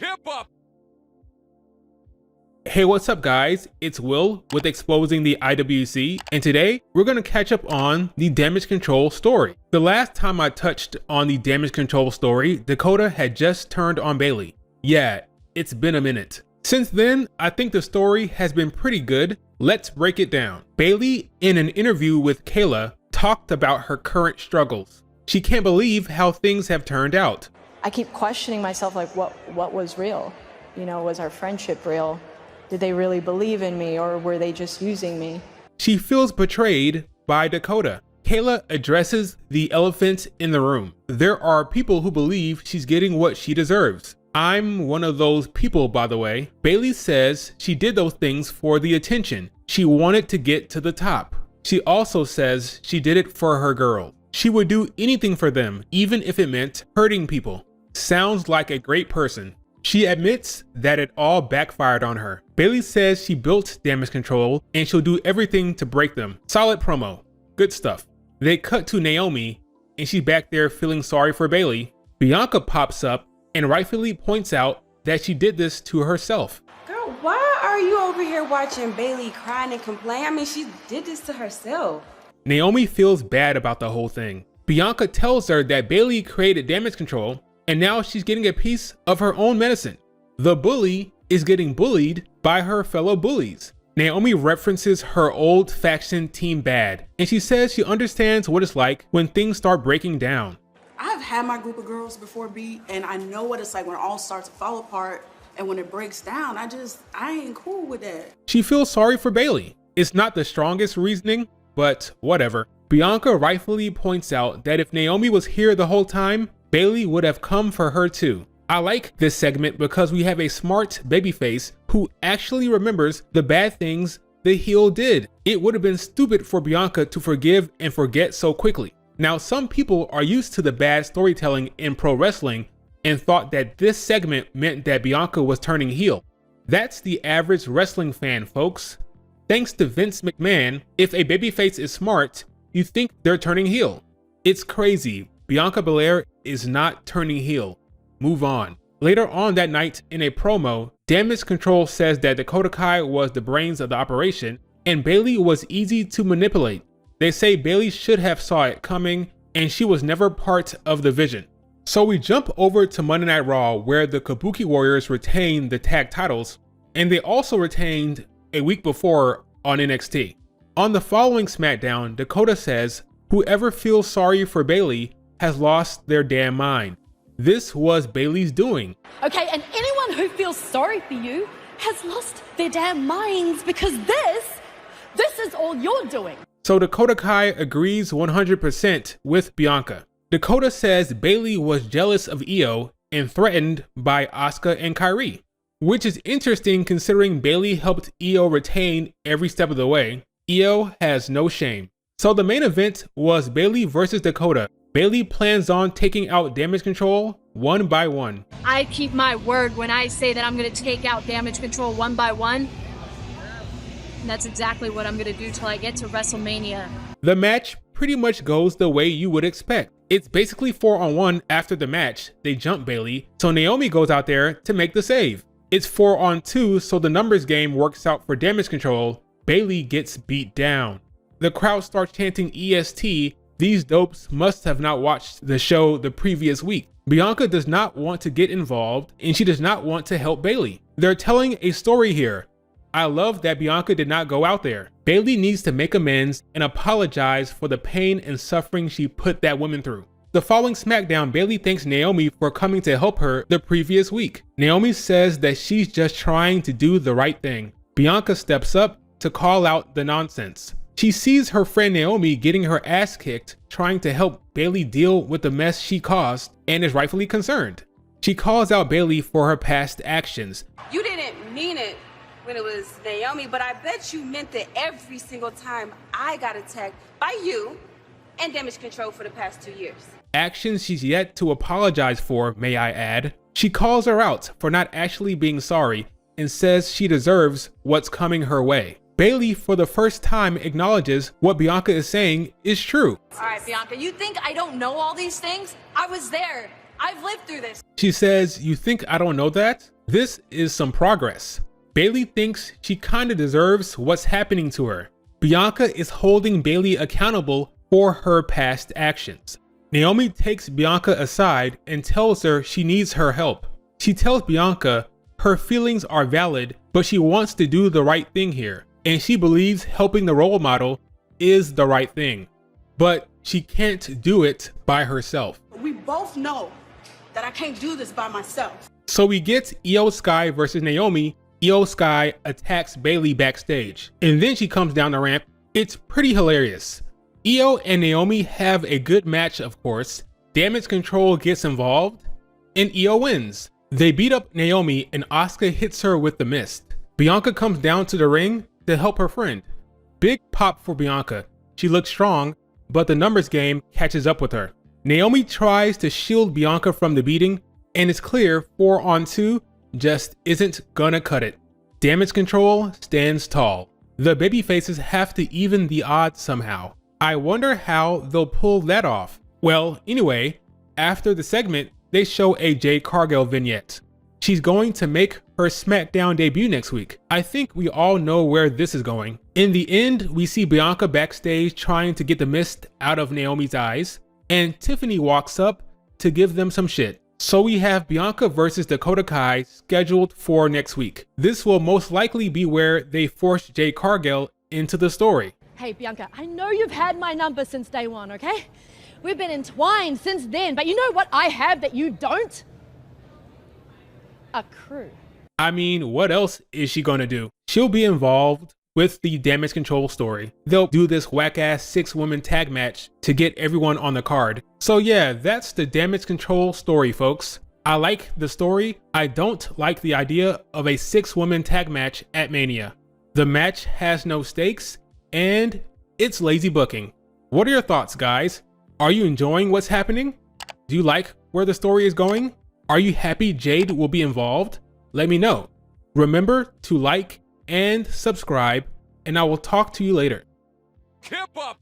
hip up! Hey, what's up guys? It's Will with Exposing the IWC, and today we're going to catch up on the damage control story. The last time I touched on the damage control story, Dakota had just turned on Bayley. Yeah, it's been a minute. Since then, I think the story has been pretty good. Let's break it down. Bayley, in an interview with Kayla, talked about her current struggles. She can't believe how things have turned out. I keep questioning myself, like what was real? You know, was our friendship real? Did they really believe in me, or were they just using me? She feels betrayed by Dakota. Kayla addresses the elephant in the room. There are people who believe she's getting what she deserves. I'm one of those people, by the way. Bayley says she did those things for the attention. She wanted to get to the top. She also says she did it for her girl. She would do anything for them, even if it meant hurting people. Sounds like a great person. She admits that it all backfired on her. Bayley says she built damage control and she'll do everything to break them. Solid promo. Good stuff. They cut to Naomi and she's back there feeling sorry for Bayley. Bianca pops up and rightfully points out that she did this to herself. Girl, why are you over here watching Bayley crying and complain? I mean, she did this to herself. Naomi feels bad about the whole thing. Bianca tells her that Bayley created damage control and now she's getting a piece of her own medicine. The bully is getting bullied by her fellow bullies. Naomi references her old faction Team Bad, and she says she understands what it's like when things start breaking down. I've had my group of girls before, B, and I know what it's like when it all starts to fall apart and when it breaks down. I ain't cool with that. She feels sorry for Bayley. It's not the strongest reasoning, but whatever. Bianca rightfully points out that if Naomi was here the whole time, Bayley would have come for her too. I like this segment because we have a smart babyface who actually remembers the bad things the heel did. It would have been stupid for Bianca to forgive and forget so quickly. Now, some people are used to the bad storytelling in pro wrestling and thought that this segment meant that Bianca was turning heel. That's the average wrestling fan, folks. Thanks to Vince McMahon, if a babyface is smart, you think they're turning heel. It's crazy. Bianca Belair is not turning heel. Move on. Later on that night in a promo, Damage Control says that Dakota Kai was the brains of the operation and Bayley was easy to manipulate. They say Bayley should have saw it coming and she was never part of the vision. So we jump over to Monday Night Raw where the Kabuki Warriors retain the tag titles, and they also retained a week before on NXT. On the following SmackDown, Dakota says whoever feels sorry for Bayley has lost their damn mind. This was Bayley's doing. Okay, and anyone who feels sorry for you has lost their damn minds because this is all you're doing. So Dakota Kai agrees 100% with Bianca. Dakota says Bayley was jealous of Io and threatened by Asuka and Kairi, which is interesting considering Bayley helped Io retain every step of the way. Io has no shame. So the main event was Bayley versus Dakota. Bayley plans on taking out Damage Control one by one. I keep my word when I say that I'm going to take out Damage Control one by one. And that's exactly what I'm going to do till I get to WrestleMania. The match pretty much goes the way you would expect. It's basically 4-on-1 after the match. They jump Bayley, so Naomi goes out there to make the save. It's 4-on-2, so the numbers game works out for Damage Control. Bayley gets beat down. The crowd starts chanting EST. These dopes must have not watched the show the previous week. Bianca does not want to get involved and she does not want to help Bayley. They're telling a story here. I love that Bianca did not go out there. Bayley needs to make amends and apologize for the pain and suffering she put that woman through. The following SmackDown, Bayley thanks Naomi for coming to help her the previous week. Naomi says that she's just trying to do the right thing. Bianca steps up to call out the nonsense. She sees her friend Naomi getting her ass kicked, trying to help Bayley deal with the mess she caused, and is rightfully concerned. She calls out Bayley for her past actions. You didn't mean it when it was Naomi, but I bet you meant it every single time I got attacked by you and Damage Control for the past 2 years. Actions she's yet to apologize for, may I add. She calls her out for not actually being sorry and says she deserves what's coming her way. Bayley, for the first time, acknowledges what Bianca is saying is true. All right, Bianca, you think I don't know all these things? I was there. I've lived through this. She says, "You think I don't know that? This is some progress." Bayley thinks she kinda deserves what's happening to her. Bianca is holding Bayley accountable for her past actions. Naomi takes Bianca aside and tells her she needs her help. She tells Bianca her feelings are valid, but she wants to do the right thing here, and she believes helping the role model is the right thing. But she can't do it by herself. We both know that I can't do this by myself. So we get Io Sky versus Naomi. Io Sky attacks Bayley backstage, and then she comes down the ramp. It's pretty hilarious. Io and Naomi have a good match, of course. Damage Control gets involved, and Io wins. They beat up Naomi, and Asuka hits her with the mist. Bianca comes down to the ring to help her friend. Big pop for Bianca. She looks strong, but the numbers game catches up with her. Naomi tries to shield Bianca from the beating, and it's clear 4-on-2 just isn't gonna cut it. Damage Control stands tall. The babyfaces have to even the odds somehow. I wonder how they'll pull that off. Well, anyway, after the segment, they show a Jade Cargill vignette. She's going to make her SmackDown debut next week. I think we all know where this is going. In the end, we see Bianca backstage trying to get the mist out of Naomi's eyes, and Tiffany walks up to give them some shit. So we have Bianca versus Dakota Kai scheduled for next week. This will most likely be where they force Jade Cargill into the story. Hey, Bianca, I know you've had my number since day one, okay? We've been entwined since then, but you know what I have that you don't? A crew. I mean, what else is she gonna do? She'll be involved with the Damage Control story. They'll do this whack-ass 6-woman tag match to get everyone on the card. So yeah, that's the Damage Control story, folks. I like the story. I don't like the idea of a 6-woman tag match at Mania. The match has no stakes, and it's lazy booking. What are your thoughts, guys? Are you enjoying what's happening? Do you like where the story is going? Are you happy Jade will be involved? Let me know. Remember to like and subscribe, and I will talk to you later. Keep up!